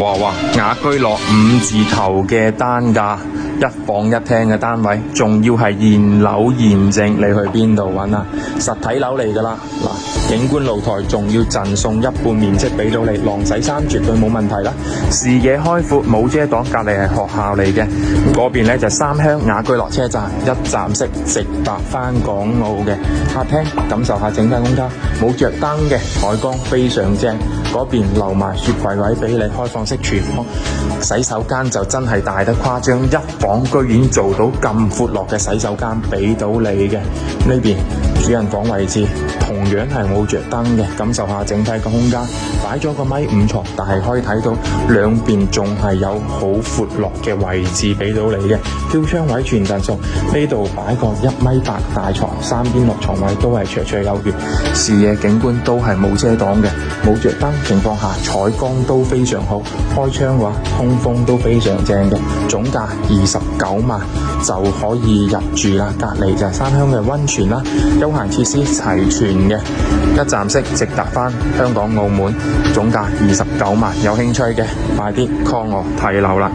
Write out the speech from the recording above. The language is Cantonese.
哇！雅居樂5字頭嘅單價，1房1廳嘅單位，仲要係現樓現證，你去邊度揾啊？實體樓嚟噶啦，嗱，景觀露台仲要贈送1半面積俾到你，晾洗衫絕對冇問題啦。視野開闊，冇遮擋，隔離係學校嚟嘅，咁嗰邊呢就三鄉雅居樂車站，一站式直達返港澳嘅客廳，感受下整體空間，冇着燈嘅採光非常正，嗰邊留埋雪櫃位俾你，開放式廚房，洗手間就真係大得誇張，1房居然做到咁闊落嘅洗手間俾到你嘅。呢邊主人房位置同樣係冇着燈嘅，感受下整體嘅空間，擺咗個1.5米床，但係可以睇到兩邊仲係有好闊落嘅位置俾到你嘅，挑窗位全贈送，呢度擺個1.8米大床，三邊落床位都係綽綽有餘，視野景觀都係冇遮擋嘅，冇着燈情況下採光都非常好，開窗嘅話通風都非常正嘅，總價29萬就可以入住啦。隔離就係三鄉嘅溫泉啦，休閒設施齊全嘅，一站式直達返香港澳門，總價29萬，有興趣嘅快啲 call 我睇樓啦。